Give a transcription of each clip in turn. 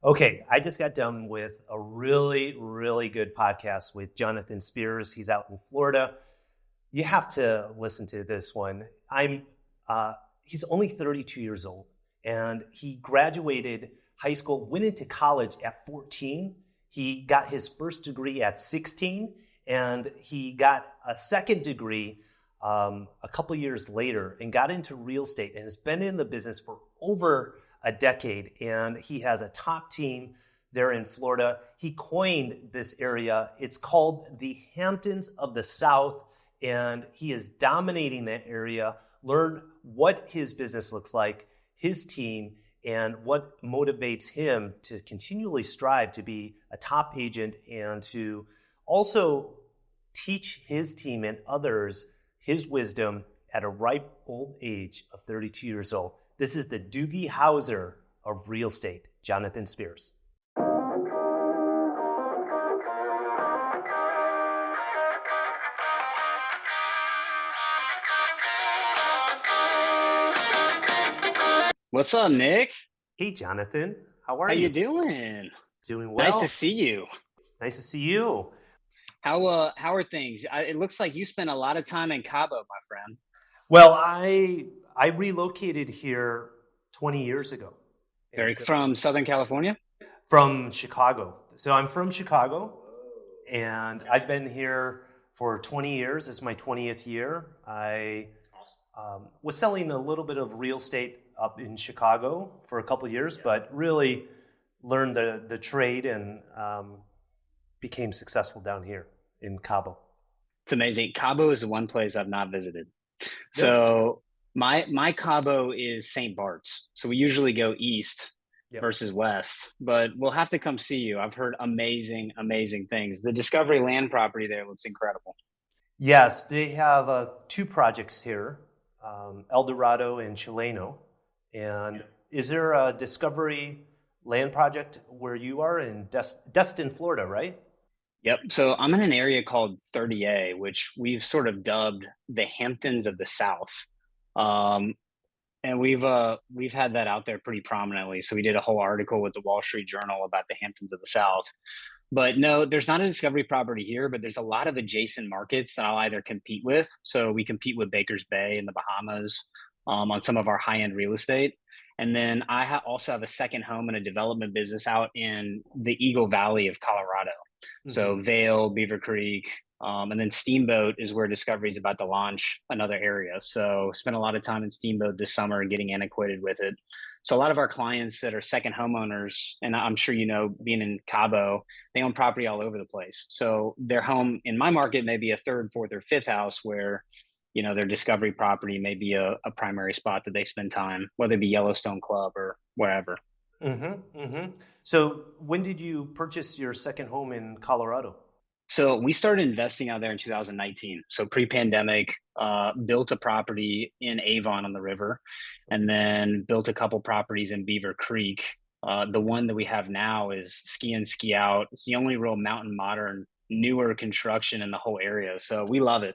Okay, I just got done with a really, really good podcast with Jonathan Spears. He's out in Florida. You have to listen to this one. He's only 32 years old, and he graduated high school, went into college at 14. He got his first degree at 16, and he got a second degree a couple years later and got into real estate and has been in the business for over a decade. And he has a top team there in Florida. He coined this area. It's called the Hamptons of the South, and he is dominating that area. Learn what his business looks like, his team, and what motivates him to continually strive to be a top agent and to also teach his team and others his wisdom at a ripe old age of 32 years old. This is the Doogie Howser of real estate, Jonathan Spears. What's up, Nick? Hey, Jonathan. How are How you you? doing? Doing Nice to well. see you. Nice to see you. How are things? It looks like you spent a lot of time in Cabo, my friend. Well, I relocated here 20 years ago. And Very so from Southern California? from Chicago. So I'm from Chicago, and I've been here for 20 years. This is my 20th year. I was selling a little bit of real estate up in Chicago for a couple of years, but really learned the trade and became successful down here in Cabo. It's amazing. Cabo is the one place I've not visited. Really? So my Cabo is St. Bart's. So we usually go east Yep. versus west, but we'll have to come see you. I've heard amazing, amazing things. The Discovery land property there looks incredible. Yes, they have two projects here, El Dorado and Chileno. And is there a Discovery land project where you are in Destin, Florida, right? Yep. So I'm in an area called 30A, which we've sort of dubbed the Hamptons of the South. Um, and we've had that out there pretty prominently. So we did a whole article with the Wall Street Journal about the Hamptons of the South. But no, there's not a discovery property here, but there's a lot of adjacent markets that I'll either compete with. So we compete with Baker's Bay in the Bahamas on some of our high-end real estate. And then also have a second home and a development business out in the Eagle Valley of Colorado. Hmm. So Vail, Beaver Creek, and then Steamboat is where Discovery is about to launch another area. So spent a lot of time in Steamboat this summer getting antiquated with it. So a lot of our clients that are second homeowners, and I'm sure you know, being in Cabo, they own property all over the place. So their home in my market may be a third, fourth, or fifth house where, their Discovery property may be a primary spot that they spend time, whether it be Yellowstone Club or wherever. Hmm. Hmm. So when did you purchase your second home in Colorado? So we started investing out there in 2019. So pre-pandemic, built a property in Avon on the river, and then built a couple properties in Beaver Creek. The one that we have now is ski in, ski out. It's the only real mountain modern, newer construction in the whole area. So we love it.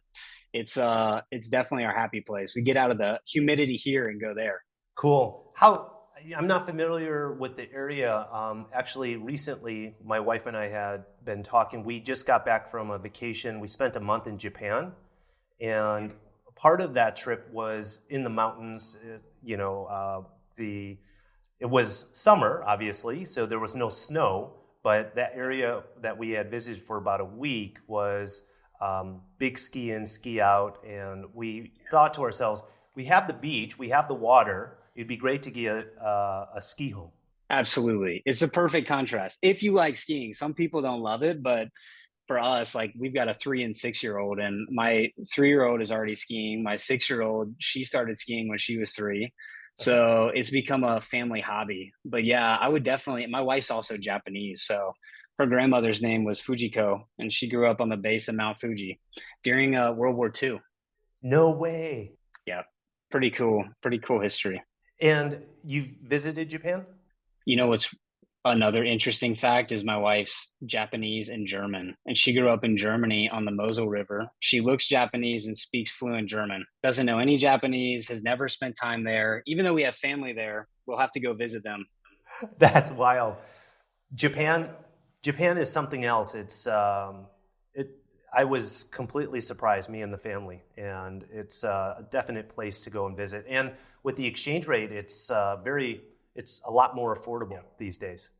It's definitely our happy place. We get out of the humidity here and go there. Cool. How I'm not familiar with the area. Actually, recently, my wife and I had been talking. We just got back from a vacation. We spent a month in Japan, and part of that trip was in the mountains. The it was summer, obviously, so there was no snow. But that area that we had visited for about a week was big ski in, ski out, and we thought to ourselves, we have the beach, we have the water. It'd be great to get a ski home. Absolutely. It's a perfect contrast. If you like skiing, some people don't love it, but for us, like we've got a 3 and 6 year old, and my 3 year old is already skiing. My 6 year old, she started skiing when she was three. So it's become a family hobby. But yeah, I would definitely, my wife's also Japanese. So her grandmother's name was Fujiko, and she grew up on the base of Mount Fuji during World War II. No way. Yeah, pretty cool history. And you've visited Japan? What's another interesting fact is my wife's Japanese and German, and she grew up in Germany on the Mosel River. She looks Japanese and speaks fluent German. Doesn't know any Japanese, has never spent time there. Even though we have family there, we'll have to go visit them. That's wild. Japan, Japan is something else. I was completely surprised, me and the family, and it's a definite place to go and visit. And with the exchange rate, it's a lot more affordable these days.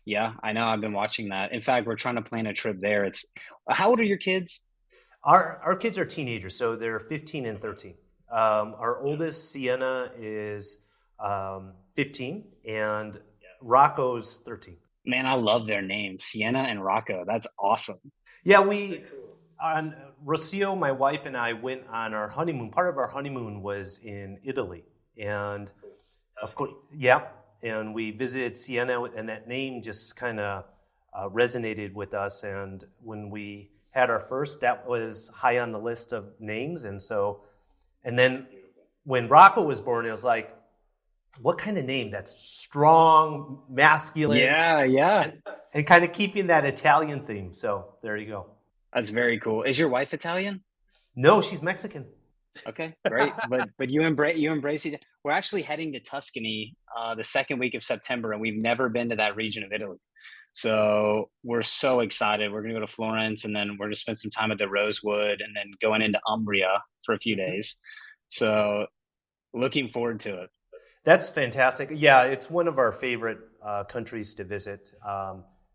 Yeah, I know. I've been watching that. In fact, we're trying to plan a trip there. It's how old are your kids? Our kids are teenagers, so they're 15 and 13. Our oldest, Sienna, is 15, and Rocco's 13. Man, I love their names, Sienna and Rocco. That's awesome. Yeah, on Rocio, my wife and I went on our honeymoon. Part of our honeymoon was in Italy, and of course, yeah, and we visited Siena, and that name just kind of resonated with us. And when we had our first, that was high on the list of names. And then when Rocco was born, it was like, what kind of name? That's strong, masculine. Yeah, yeah. And kind of keeping that Italian theme. So there you go. That's very cool. Is your wife Italian? No, she's Mexican. Okay, great. But you embrace it. We're actually heading to Tuscany the second week of September, and we've never been to that region of Italy. So we're so excited. We're going to go to Florence, and then we're going to spend some time at the Rosewood, and then going into Umbria for a few days. So looking forward to it. That's fantastic. Yeah, it's one of our favorite countries to visit.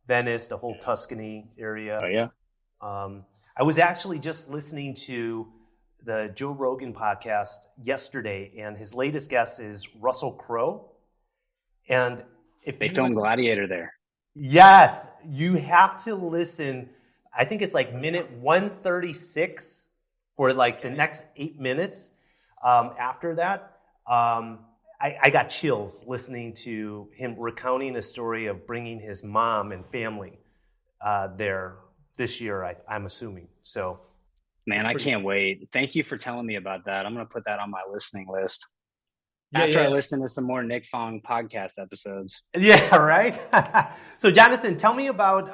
Venice, the whole Tuscany area. Oh yeah. I was actually just listening to the Joe Rogan podcast yesterday, and his latest guest is Russell Crowe. And if they filmed Gladiator there. Yes, you have to listen. I think it's like minute 136 for like the next 8 minutes. After that, I got chills listening to him recounting a story of bringing his mom and family there this year, I'm assuming. So, man, I can't wait. Thank you for telling me about that. I'm going to put that on my listening list. After I listen to some more Nick Fong podcast episodes. Yeah, right? So, Jonathan, tell me about,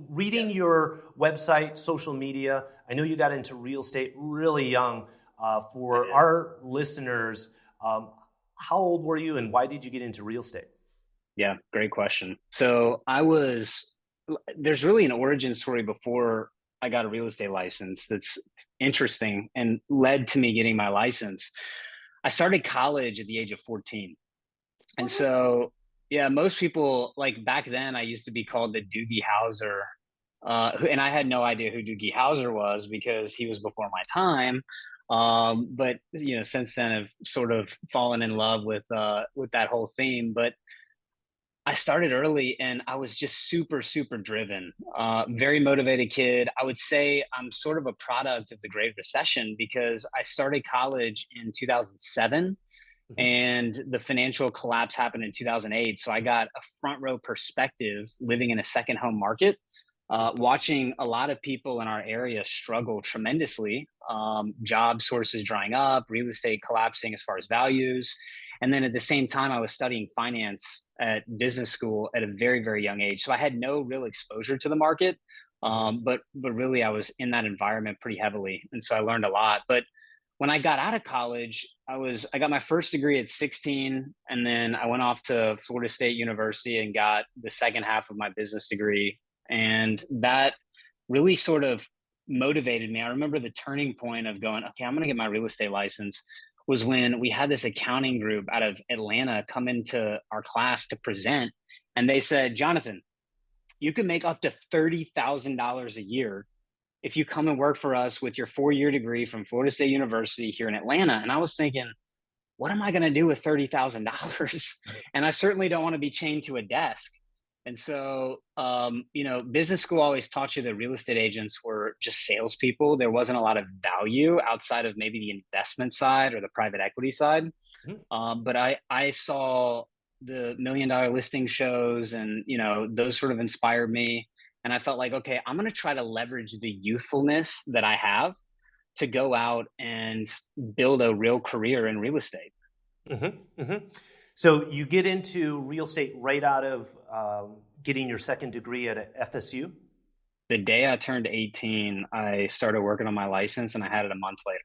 reading your website, social media. I know you got into real estate really young. For our listeners, how old were you and why did you get into real estate? Yeah, great question. So there's really an origin story before I got a real estate license that's interesting and led to me getting my license. I started college at the age of 14. And so, yeah, most people, like back then, I used to be called the Doogie Howser. And I had no idea who Doogie Howser was because he was before my time. But, since then I've sort of fallen in love with that whole theme. But I started early and I was just super, super driven, very motivated kid. I would say I'm sort of a product of the Great Recession because I started college in 2007 and the financial collapse happened in 2008. So I got a front row perspective living in a second home market, watching a lot of people in our area struggle tremendously, job sources drying up, real estate collapsing as far as values. And then at the same time, I was studying finance at business school at a very, very young age. So I had no real exposure to the market, but really I was in that environment pretty heavily. And so I learned a lot. But when I got out of college, I got my first degree at 16, and then I went off to Florida State University and got the second half of my business degree. And that really sort of motivated me. I remember the turning point of going, okay, I'm going to get my real estate license was when we had this accounting group out of Atlanta come into our class to present. And they said, Jonathan, you can make up to $30,000 a year if you come and work for us with your 4-year degree from Florida State University here in Atlanta. And I was thinking, what am I going to do with $30,000? And I certainly don't want to be chained to a desk. And so, business school always taught you that real estate agents were just salespeople. There wasn't a lot of value outside of maybe the investment side or the private equity side. But I saw the $1 Million Listing shows and, those sort of inspired me. And I felt like, okay, I'm going to try to leverage the youthfulness that I have to go out and build a real career in real estate. So you get into real estate right out of getting your second degree at FSU? The day I turned 18, I started working on my license and I had it a month later.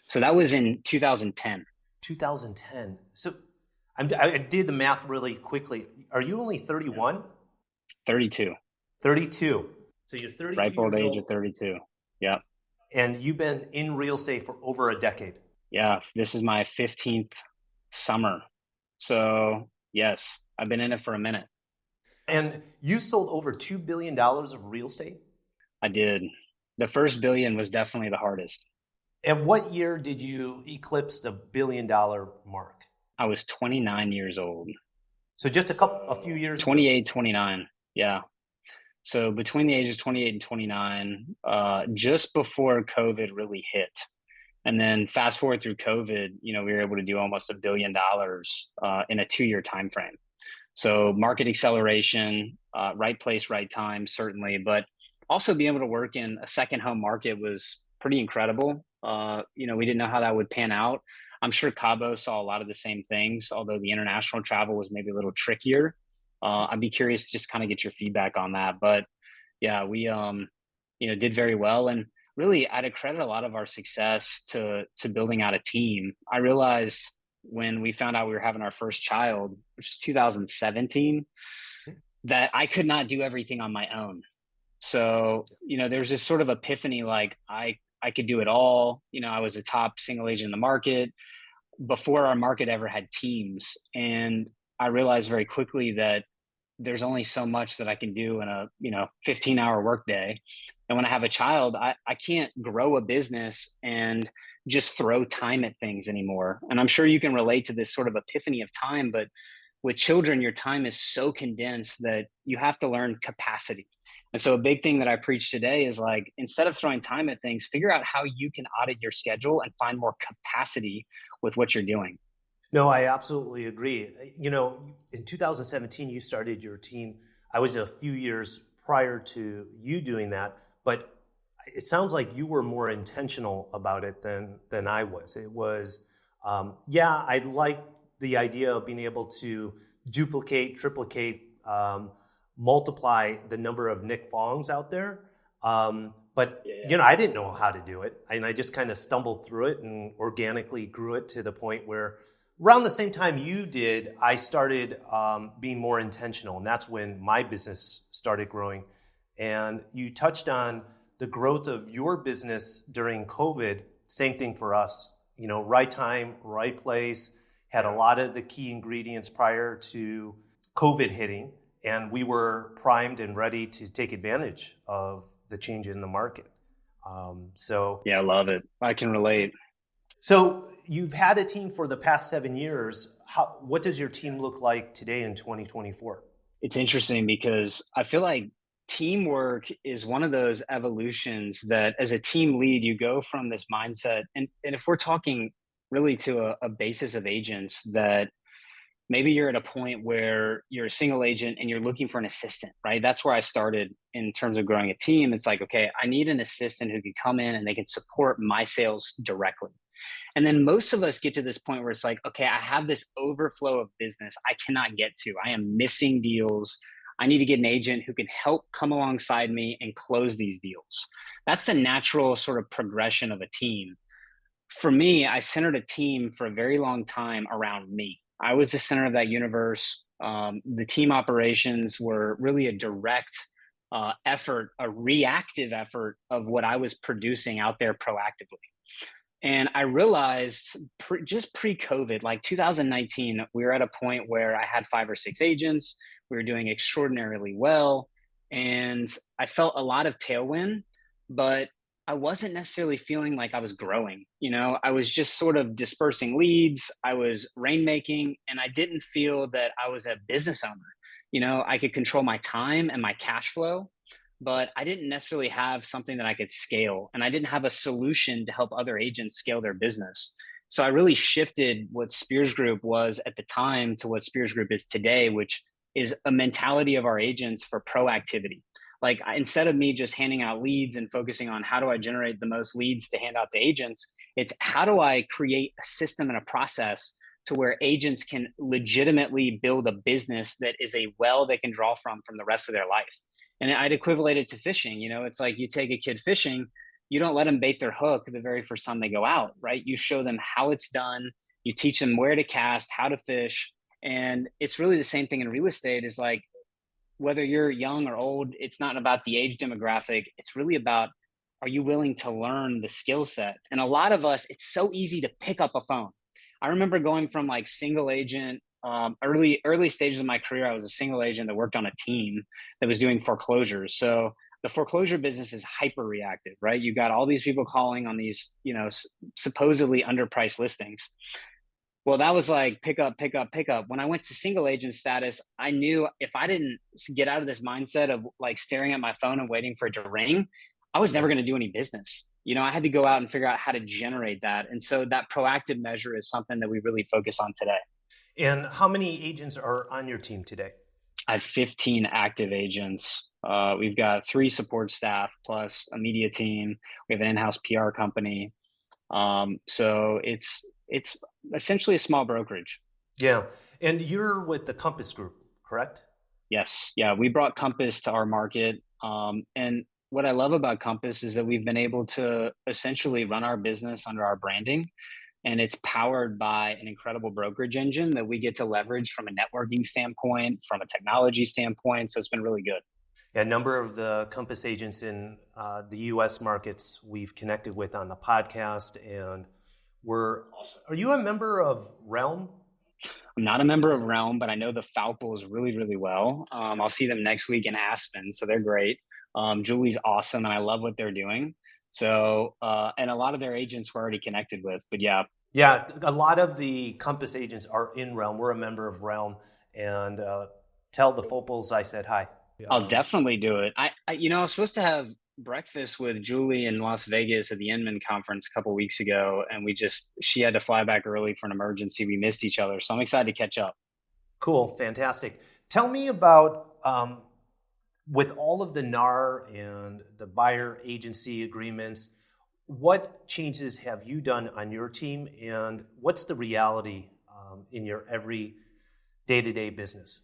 So that was in 2010. 2010. So I did the math really quickly. Are you only 31? 32, 32. So you're ripe 32 old years age of old, 32. Yeah. and you've been in real estate for over a decade. Yeah. This is my 15th summer. So, yes, I've been in it for a minute. And you sold over $2 billion of real estate. I did. The first billion was definitely the hardest. And what year did you eclipse the $1 billion mark? I was 29 years old. So just a few years ago. 28, 29. Yeah. So between the ages of 28 and 29, just before COVID really hit. And then fast forward through COVID, we were able to do almost $1 billion in a 2-year time frame. So market acceleration, right place, right time, certainly, but also being able to work in a second home market was pretty incredible. We didn't know how that would pan out. I'm sure Cabo saw a lot of the same things, although the international travel was maybe a little trickier. I'd be curious to just kind of get your feedback on that. But yeah, we did very well, and really I'd credit a lot of our success to building out a team. I realized when we found out we were having our first child, which is 2017, that I could not do everything on my own. So, there's this sort of epiphany, like I could do it all. I was a top single agent in the market before our market ever had teams. And I realized very quickly that there's only so much that I can do in a 15-hour workday. And when I have a child, I can't grow a business and just throw time at things anymore. And I'm sure you can relate to this sort of epiphany of time, but with children, your time is so condensed that you have to learn capacity. And so a big thing that I preach today is, like, instead of throwing time at things, figure out how you can audit your schedule and find more capacity with what you're doing. No, I absolutely agree. In 2017, you started your team. I was a few years prior to you doing that, but it sounds like you were more intentional about it than I was. It was, I like the idea of being able to duplicate, triplicate, multiply the number of Nick Fongs out there. But Yeah. I didn't know how to do it, and I just kind of stumbled through it and organically grew it to the point where, around the same time you did, I started being more intentional, and that's when my business started growing. And you touched on the growth of your business during COVID. Same thing for us. Right time, right place. Had a lot of the key ingredients prior to COVID hitting, and we were primed and ready to take advantage of the change in the market. Yeah, I love it. I can relate. So you've had a team for the past 7 years. What does your team look like today in 2024? It's interesting because I feel like teamwork is one of those evolutions that, as a team lead, you go from this mindset. And if we're talking really to a basis of agents, that maybe you're at a point where you're a single agent and you're looking for an assistant, right? That's where I started in terms of growing a team. It's like, okay, I need an assistant who can come in and they can support my sales directly. And then most of us get to this point where it's like, okay, I have this overflow of business I cannot get to. I am missing deals. I need to get an agent who can help come alongside me and close these deals. That's the natural sort of progression of a team. For me, I centered a team for a very long time around me. I was the center of that universe. The team operations were really a direct effort, a reactive effort of what I was producing out there proactively. And I realized just pre-COVID, like 2019, we were at a point where I had 5 or 6 agents. We were doing extraordinarily well. And I felt a lot of tailwind, but I wasn't necessarily feeling like I was growing. I was just sort of dispersing leads. I was rainmaking, and I didn't feel that I was a business owner. I could control my time and my cash flow, but I didn't necessarily have something that I could scale, and I didn't have a solution to help other agents scale their business. So I really shifted what Spears Group was at the time to what Spears Group is today, which is a mentality of our agents for proactivity. Like, instead of me just handing out leads and focusing on how do I generate the most leads to hand out to agents, it's how do I create a system and a process to where agents can legitimately build a business that is a well they can draw from the rest of their life. And I'd equivalent it to fishing. It's like you take a kid fishing, you don't let them bait their hook the very first time they go out, right? You show them how it's done, you teach them where to cast, how to fish. And it's really the same thing in real estate. Is like, whether you're young or old, it's not about the age demographic. It's really about, are you willing to learn the skill set? And a lot of us, it's so easy to pick up a phone. I remember going from like single agent, early stages of my career. I was a single agent that worked on a team that was doing foreclosures. So the foreclosure business is hyper reactive, right? You got all these people calling on these, supposedly underpriced listings. Well, that was like pick up, pick up, pick up. When I went to single agent status, I knew if I didn't get out of this mindset of like staring at my phone and waiting for it to ring, I was never Yeah. going to do any business. I had to go out and figure out how to generate that. And so that proactive measure is something that we really focus on today. And how many agents are on your team today? I have 15 active agents. We've got 3 support staff plus a media team. We have an in-house PR company. So it's essentially a small brokerage. Yeah. And you're with the Compass Group, correct? Yes. Yeah. We brought Compass to our market. And what I love about Compass is that we've been able to essentially run our business under our branding. And it's powered by an incredible brokerage engine that we get to leverage from a networking standpoint, from a technology standpoint. So it's been really good. Yeah, a number of the Compass agents in the U.S. markets we've connected with on the podcast, and we're also. Are you a member of Realm? I'm not a member of Also, Realm, but I know the Falples really, really well. I'll see them next week in Aspen, so they're great. Julie's awesome, and I love what they're doing. So, and a lot of their agents we're already connected with. But yeah, yeah, a lot of the Compass agents are in Realm. We're a member of Realm, and tell the Fopals I said hi. I'll definitely do it. I was supposed to have breakfast with Julie in Las Vegas at the Inman conference a couple weeks ago, and she had to fly back early for an emergency. We missed each other, so I'm excited to catch up. Cool, fantastic. Tell me about with all of the NAR and the buyer agency agreements, what changes have you done on your team, and what's the reality in your every day-to-day business?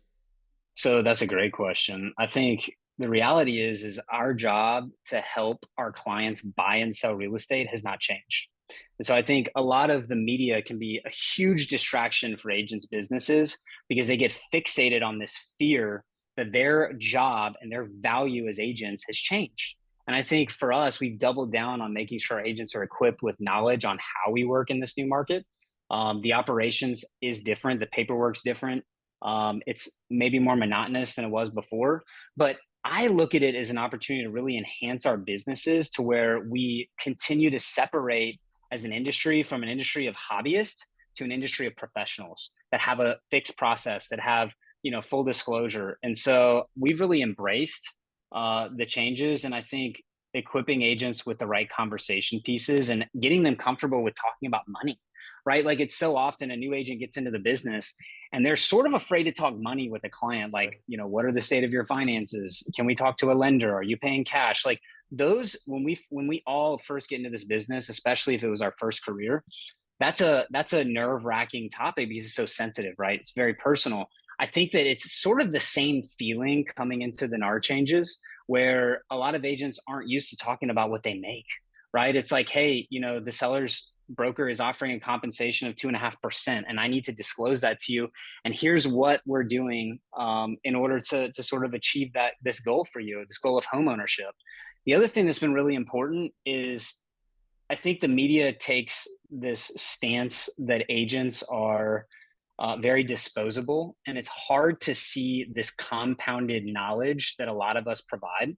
So that's a great question. I think the reality is our job to help our clients buy and sell real estate has not changed. And so I think a lot of the media can be a huge distraction for agents' businesses because they get fixated on this fear that their job and their value as agents has changed. And I think for us, we've doubled down on making sure our agents are equipped with knowledge on how we work in this new market. The operations is different, the paperwork's different. It's maybe more monotonous than it was before, but I look at it as an opportunity to really enhance our businesses to where we continue to separate as an industry from an industry of hobbyists to an industry of professionals that have a fixed process, that have full disclosure. And so we've really embraced the changes, and I think equipping agents with the right conversation pieces and getting them comfortable with talking about money, right? Like it's so often a new agent gets into the business and they're sort of afraid to talk money with a client, like, what are the state of your finances? Can we talk to a lender? Are you paying cash? Like those, when we all first get into this business, especially if it was our first career, that's a nerve-wracking topic because it's so sensitive, right? It's very personal. I think that it's sort of the same feeling coming into the NAR changes where a lot of agents aren't used to talking about what they make, right? It's like, hey, the seller's broker is offering a compensation of 2.5%, and I need to disclose that to you. And here's what we're doing in order to sort of achieve this goal for you, this goal of home ownership. The other thing that's been really important is I think the media takes this stance that agents are very disposable, and it's hard to see this compounded knowledge that a lot of us provide.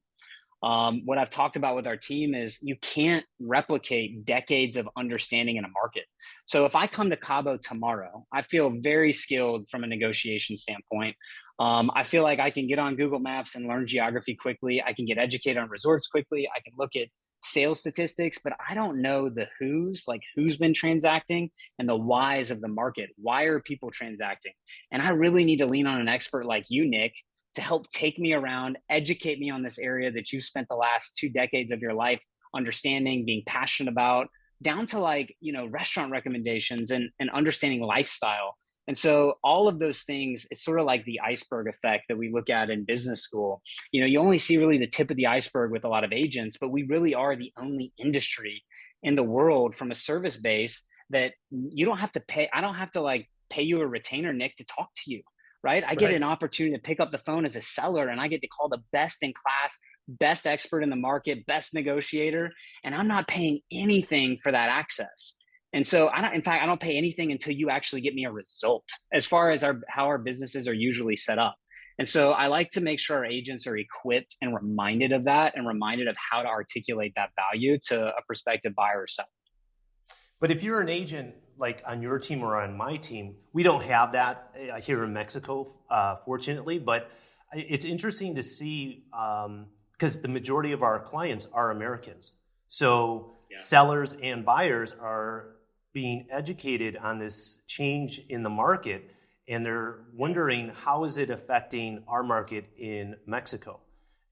What I've talked about with our team is you can't replicate decades of understanding in a market. So if I come to Cabo tomorrow, I feel very skilled from a negotiation standpoint. I feel like I can get on Google Maps and learn geography quickly. I can get educated on resorts quickly. I can look at sales statistics, but I don't know the who's, like who's been transacting and the whys of the market. Why are people transacting? And I really need to lean on an expert like you, Nick, to help take me around, educate me on this area that you spent the last 2 decades of your life understanding, being passionate about, down to like, restaurant recommendations and understanding lifestyle. And so all of those things, it's sort of like the iceberg effect that we look at in business school. You only see really the tip of the iceberg with a lot of agents, but we really are the only industry in the world from a service base that you don't have to pay. I don't have to like pay you a retainer, Nick, to talk to you, right? I get Right. an opportunity to pick up the phone as a seller and I get to call the best in class, best expert in the market, best negotiator, and I'm not paying anything for that access. And so in fact, I don't pay anything until you actually get me a result as far as how our businesses are usually set up. And so I like to make sure our agents are equipped and reminded of that and reminded of how to articulate that value to a prospective buyer or seller. But if you're an agent like on your team or on my team, we don't have that here in Mexico, fortunately. But it's interesting to see because the majority of our clients are Americans. So Yeah. sellers and buyers are being educated on this change in the market, and they're wondering how is it affecting our market in Mexico.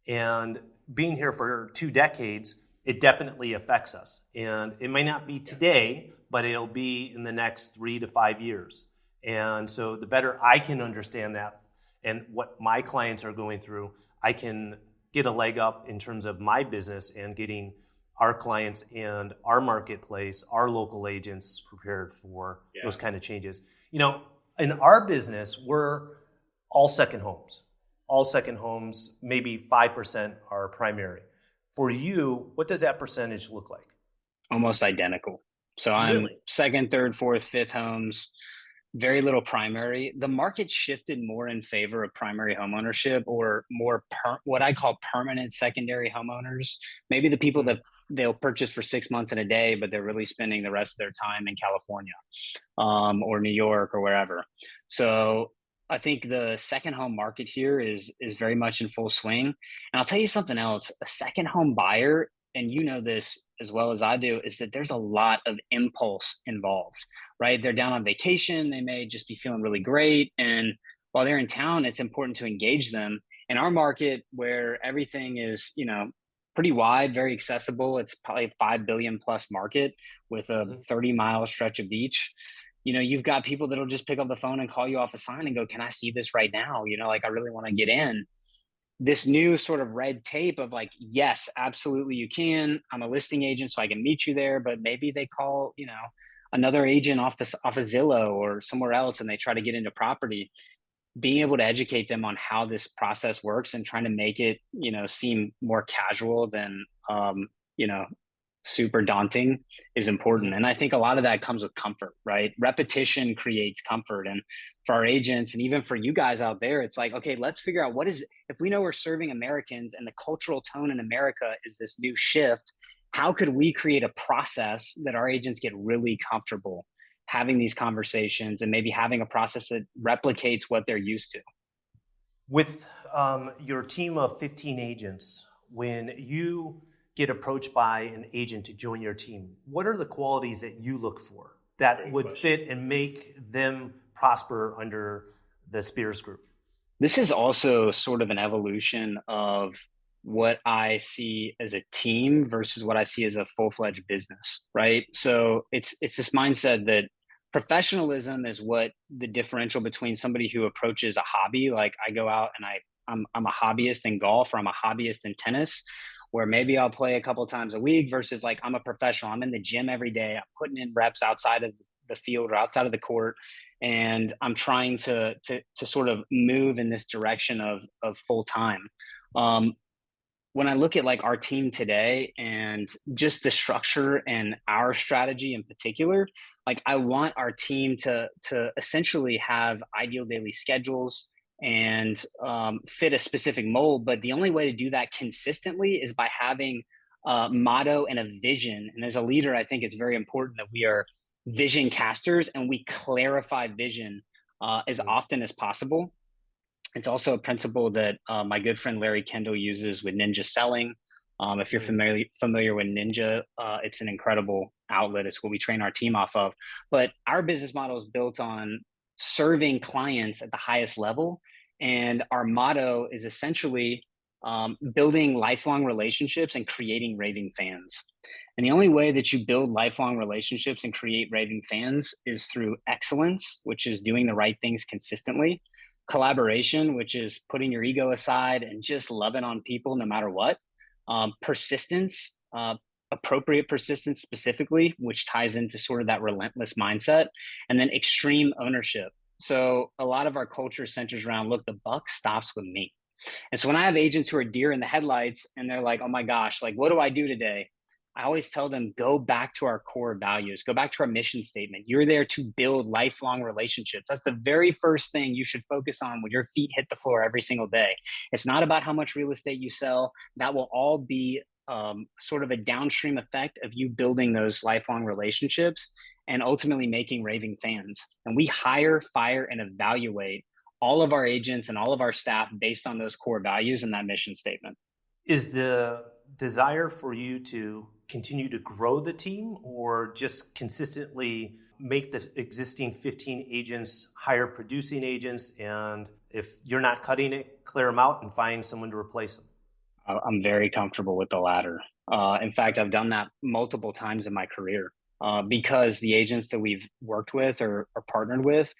And being here for 2 decades, it definitely affects us. And it might not be today, but it'll be in the next 3 to 5 years. And so the better I can understand that and what my clients are going through, I can get a leg up in terms of my business and getting our clients and our marketplace, our local agents prepared for those kind of changes. In our business, we're all second homes. All second homes, maybe 5% are primary. For you, what does that percentage look like? Almost identical. So I'm Really? second, third, fourth, fifth homes, very little primary. The market shifted more in favor of primary homeownership or more what I call permanent secondary homeowners. Maybe the people that they'll purchase for 6 months and a day, but they're really spending the rest of their time in California or New York or wherever. So I think the second home market here is very much in full swing. And I'll tell you something else: a second home buyer, and you know this as well as I do, is that there's a lot of impulse involved, right? They're down on vacation, they may just be feeling really great, and while they're in town, it's important to engage them. In our market, where everything is, pretty wide, very accessible, it's probably a 5 billion plus market with a Mm-hmm. 30-mile stretch of beach. You've got people that'll just pick up the phone and call you off a sign and go, "Can I see this right now? Like I really want to get in." This new sort of red tape of like, yes, absolutely you can. I'm a listing agent, so I can meet you there. But maybe they call, another agent off of Zillow or somewhere else, and they try to get into property. Being able to educate them on how this process works and trying to make it, seem more casual than, you know, super daunting is important. And I think a lot of that comes with comfort, right? Repetition creates comfort. And for our agents and even for you guys out there, it's like, okay, let's figure out if we know we're serving Americans and the cultural tone in America is this new shift, how could we create a process that our agents get really comfortable having these conversations and maybe having a process that replicates what they're used to? With your team of 15 agents, when you get approached by an agent to join your team, what are the qualities that you look for that would fit and make them prosper under the Spears Group? This is also sort of an evolution of what I see as a team versus what I see as a full-fledged business, right? So it's this mindset that professionalism is what the differential between somebody who approaches a hobby, like I go out and I'm a hobbyist in golf or I'm a hobbyist in tennis, where maybe I'll play a couple times a week versus like I'm a professional. I'm in the gym every day. I'm putting in reps outside of the field or outside of the court, and I'm trying to sort of move in this direction of full time. Um, when I look at like our team today and just the structure and our strategy in particular, like I want our team to essentially have ideal daily schedules and fit a specific mold. But the only way to do that consistently is by having a motto and a vision. And as a leader, I think it's very important that we are vision casters and we clarify vision as often as possible. It's also a principle that my good friend Larry Kendall uses with Ninja Selling. If you're familiar with Ninja, it's an incredible outlet. It's what we train our team off of. But our business model is built on serving clients at the highest level, and our motto is essentially building lifelong relationships and creating raving fans. And the only way that you build lifelong relationships and create raving fans is through excellence, which is doing the right things consistently, collaboration, which is putting your ego aside and just loving on people no matter what, persistence, appropriate persistence specifically, which ties into sort of that relentless mindset, and then extreme ownership. So a lot of our culture centers around, look, the buck stops with me. And so when I have agents who are deer in the headlights and they're like, oh my gosh, like, what do I do today? I always tell them, go back to our core values, go back to our mission statement. You're there to build lifelong relationships. That's the very first thing you should focus on when your feet hit the floor every single day. It's not about how much real estate you sell. That will all be sort of a downstream effect of you building those lifelong relationships and ultimately making raving fans. And we hire, fire, and evaluate all of our agents and all of our staff based on those core values and that mission statement. Is the desire for you to continue to grow the team or just consistently make the existing 15 agents hire producing agents, and if you're not cutting it, clear them out and find someone to replace them? I'm very comfortable with the latter. In fact, I've done that multiple times in my career because the agents that we've worked with or partnered with,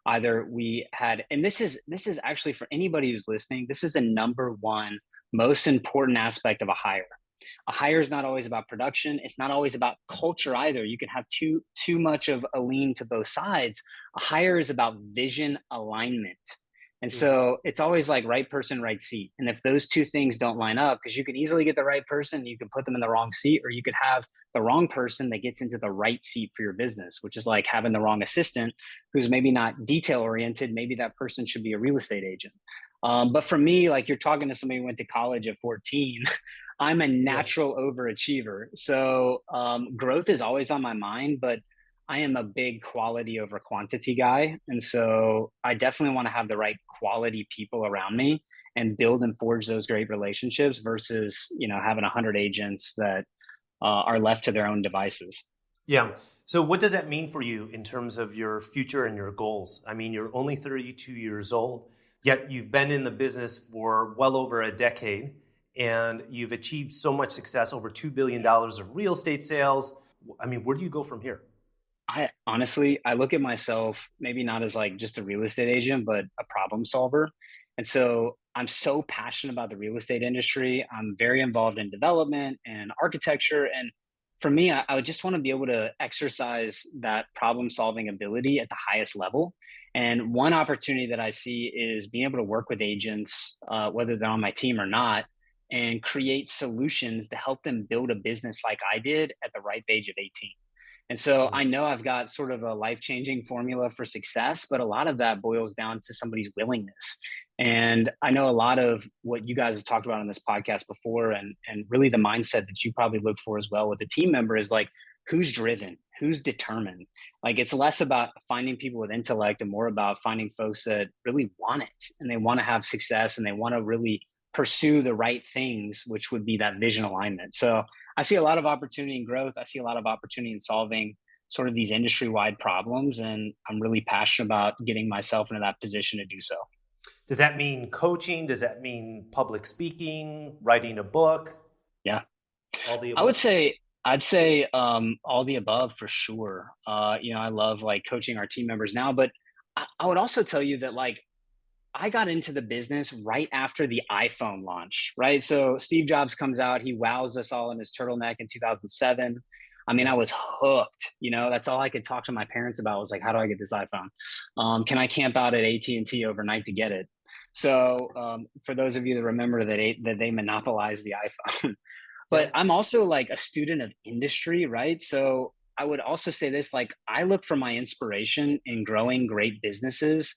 either we had, and this is actually for anybody who's listening, this is the number one most important aspect of a hire. A hire is not always about production. It's not always about culture either. You can have too much of a lean to both sides. A hire is about vision alignment. And Mhm. so it's always like right person, right seat. And if those two things don't line up, because you can easily get the right person, you can put them in the wrong seat, or you could have the wrong person that gets into the right seat for your business, which is like having the wrong assistant who's maybe not detail oriented. Maybe that person should be a real estate agent. But for me, like you're talking to somebody who went to college at 14, I'm a Yeah. natural overachiever. So growth is always on my mind, but I am a big quality over quantity guy. And so I definitely want to have the right quality people around me and build and forge those great relationships versus, having 100 agents that are left to their own devices. Yeah. So, what does that mean for you in terms of your future and your goals? I mean, you're only 32 years old, yet you've been in the business for well over a decade and you've achieved so much success, over $2 billion of real estate sales. I mean, where do you go from here? I honestly, I look at myself maybe not as like just a real estate agent, but a problem solver. And so I'm so passionate about the real estate industry. I'm very involved in development and architecture. And for me, I would just want to be able to exercise that problem solving ability at the highest level. And one opportunity that I see is being able to work with agents, whether they're on my team or not, and create solutions to help them build a business like I did at the ripe age of 18. And so Mhm. I know I've got sort of a life changing formula for success, but a lot of that boils down to somebody's willingness. And I know a lot of what you guys have talked about on this podcast before, and really the mindset that you probably look for as well with a team member is like, who's driven, who's determined. Like it's less about finding people with intellect and more about finding folks that really want it and they want to have success and they want to really pursue the right things, which would be that vision alignment. So I see a lot of opportunity in growth. I see a lot of opportunity in solving sort of these industry wide problems. And I'm really passionate about getting myself into that position to do so. Does that mean coaching? Does that mean public speaking, writing a book, Yeah. all the I would above? say, I'd say all the above for sure. I love like coaching our team members now, but I would also tell you that like I got into the business right after the iPhone launch, right? So Steve Jobs comes out, he wows us all in his turtleneck in 2007. I mean, I Mhm. was hooked. That's all I could talk to my parents about was like, how do I get this iPhone? Can I camp out at AT&T overnight to get it? So for those of you that remember that they monopolized the iPhone, but Yep. I'm also like a student of industry, right? So I would also say this, like I look for my inspiration in growing great businesses,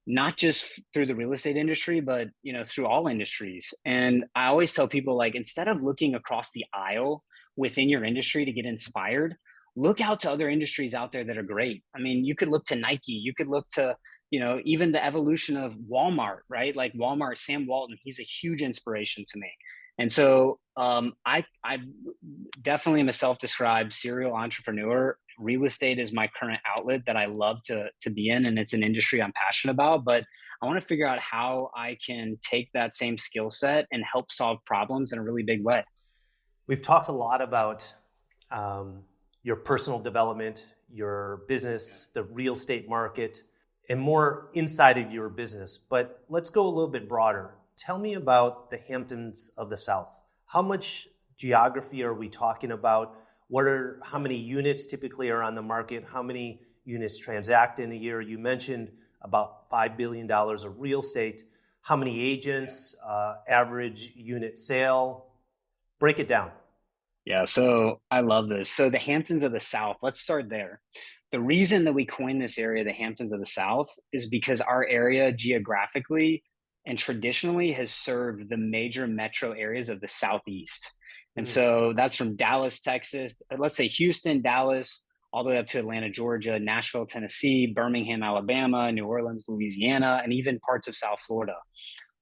not just through the real estate industry, but through all industries. And I always tell people like instead of looking across the aisle within your industry to get inspired, look out to other industries out there that are great. I mean, you could look to Nike, you could look to even the evolution of Walmart, right? Like Walmart, Sam Walton, he's a huge inspiration to me. And so I definitely am a self-described serial entrepreneur. Real estate is my current outlet that I love to be in, and it's an industry I'm passionate about. But I want to figure out how I can take that same skill set and help solve problems in a really big way. We've talked a lot about um, your personal development, your business, the real estate market, and more inside of your business. But let's go a little bit broader. Tell me about the Hamptons of the South. How much geography are we talking about? How many units typically are on the market? How many units transact in a year? You mentioned about $5 billion of real estate. How many agents, average unit sale? Break it down. Yeah, so I love this. So the Hamptons of the South, let's start there. The reason that we coined this area the Hamptons of the South is because our area geographically and traditionally has served the major metro areas of the Southeast. And so that's from Dallas, Texas, let's say Houston, Dallas, all the way up to Atlanta, Georgia, Nashville, Tennessee, Birmingham, Alabama, New Orleans, Louisiana, and even parts of South Florida.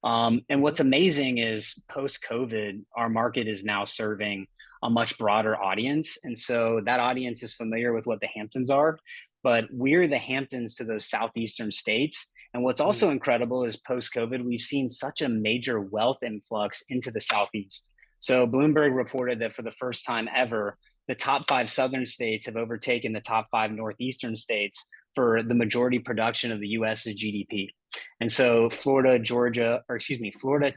And what's amazing is post-COVID, our market is now serving a much broader audience. And so that audience is familiar with what the Hamptons are, but we're the Hamptons to those Southeastern states. And what's also incredible is post-COVID, we've seen such a major wealth influx into the Southeast. So Bloomberg reported that for the first time ever, the top 5 Southern states have overtaken the top 5 Northeastern states for the majority production of the US's GDP. And so Florida,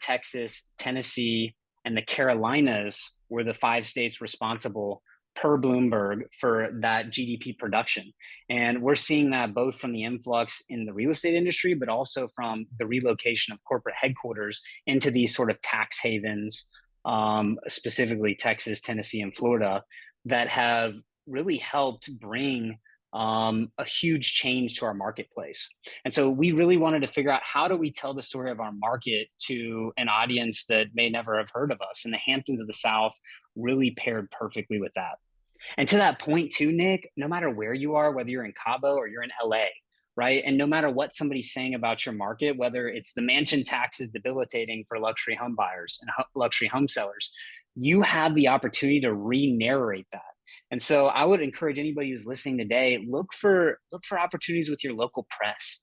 Texas, Tennessee, and the Carolinas were the 5 states responsible per Bloomberg for that GDP production. And we're seeing that both from the influx in the real estate industry, but also from the relocation of corporate headquarters into these sort of tax havens, specifically Texas, Tennessee, and Florida, that have really helped bring a huge change to our marketplace. And so we really wanted to figure out, how do we tell the story of our market to an audience that may never have heard of us? And the Hamptons of the South really paired perfectly with that. And to that point too, Nick, no matter where you are, whether you're in Cabo or you're in LA, right? And no matter what somebody's saying about your market, whether it's the mansion tax is debilitating for luxury home buyers and luxury home sellers, you have the opportunity to re-narrate that. And so I would encourage anybody who's listening today, look for opportunities with your local press.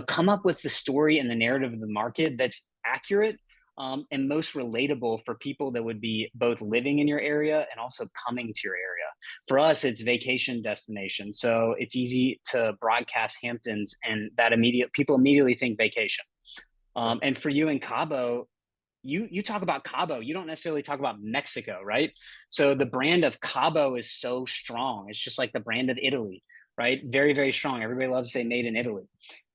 Come up with the story and the narrative of the market that's accurate and most relatable for people that would be both living in your area and also coming to your area. For us, it's vacation destination. So it's easy to broadcast Hamptons, and that people immediately think vacation. And for you in Cabo, you talk about Cabo, you don't necessarily talk about Mexico, right? So the brand of Cabo is so strong. It's just like the brand of Italy, right? Very, very strong. Everybody loves to say made in Italy.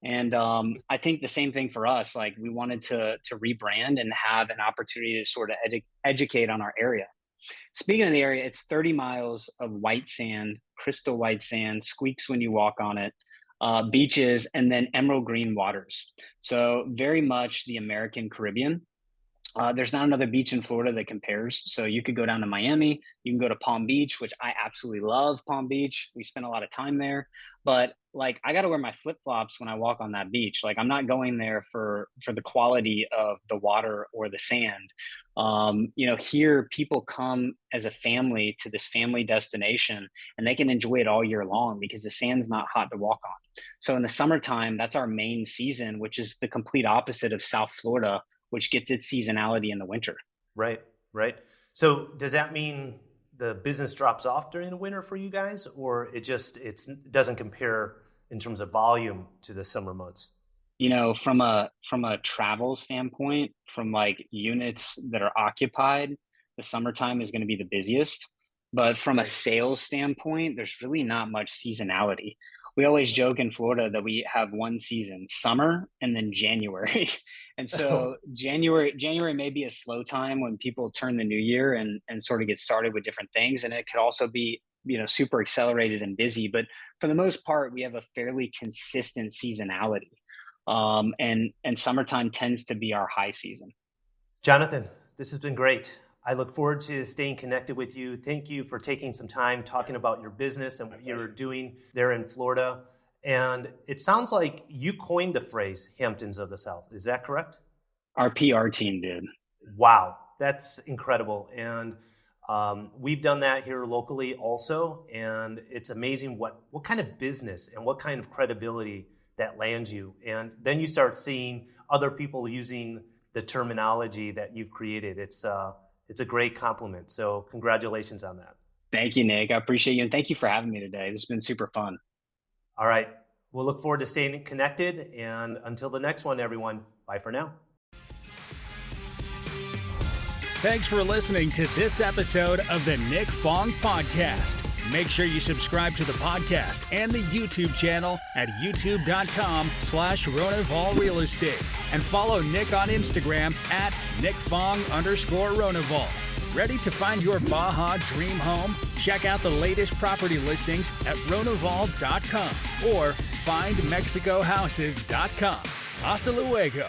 And I think the same thing for us. Like, we wanted to rebrand and have an opportunity to sort of educate on our area. Speaking of the area, it's 30 miles of white sand, crystal white sand, squeaks when you walk on it, beaches, and then emerald green waters. So very much the American Caribbean. There's not another beach in Florida that compares. So you could go down to Miami, you can go to Palm Beach, which I absolutely love Palm Beach. We spent a lot of time there, but like, I got to wear my flip-flops when I walk on that beach. Like, I'm not going there for the quality of the water or the sand. Here people come as a family to this family destination, and they can enjoy it all year long because the sand's not hot to walk on. So in the summertime, that's our main season, which is the complete opposite of South Florida, which gets its seasonality in the winter. Right. So does that mean the business drops off during the winter for you guys, or it doesn't compare in terms of volume to the summer months? From a travel standpoint, from like units that are occupied, the summertime is going to be the busiest. But from a sales standpoint, there's really not much seasonality. We always joke in Florida that we have one season, summer, and then January. And so January may be a slow time when people turn the new year and sort of get started with different things. And it could also be, super accelerated and busy. But for the most part, we have a fairly consistent seasonality. And summertime tends to be our high season. Jonathan, this has been great. I look forward to staying connected with you. Thank you for taking some time talking about your business and what you're doing there in Florida. And it sounds like you coined the phrase Hamptons of the South. Is that correct? Our PR team did. Wow, that's incredible. And we've done that here locally also. And it's amazing what kind of business and what kind of credibility that lands you. And then you start seeing other people using the terminology that you've created. It's a great compliment. So congratulations on that. Thank you, Nick. I appreciate you. And thank you for having me today. This has been super fun. All right. We'll look forward to staying connected. And until the next one, everyone, bye for now. Thanks for listening to this episode of the Nick Fong Podcast. Make sure you subscribe to the podcast and the YouTube channel at youtube.com/Ronaval Real Estate. And follow Nick on Instagram at NickFong_Ronaval. Ready to find your Baja dream home? Check out the latest property listings at Ronaval.com or findmexicohouses.com. Hasta luego.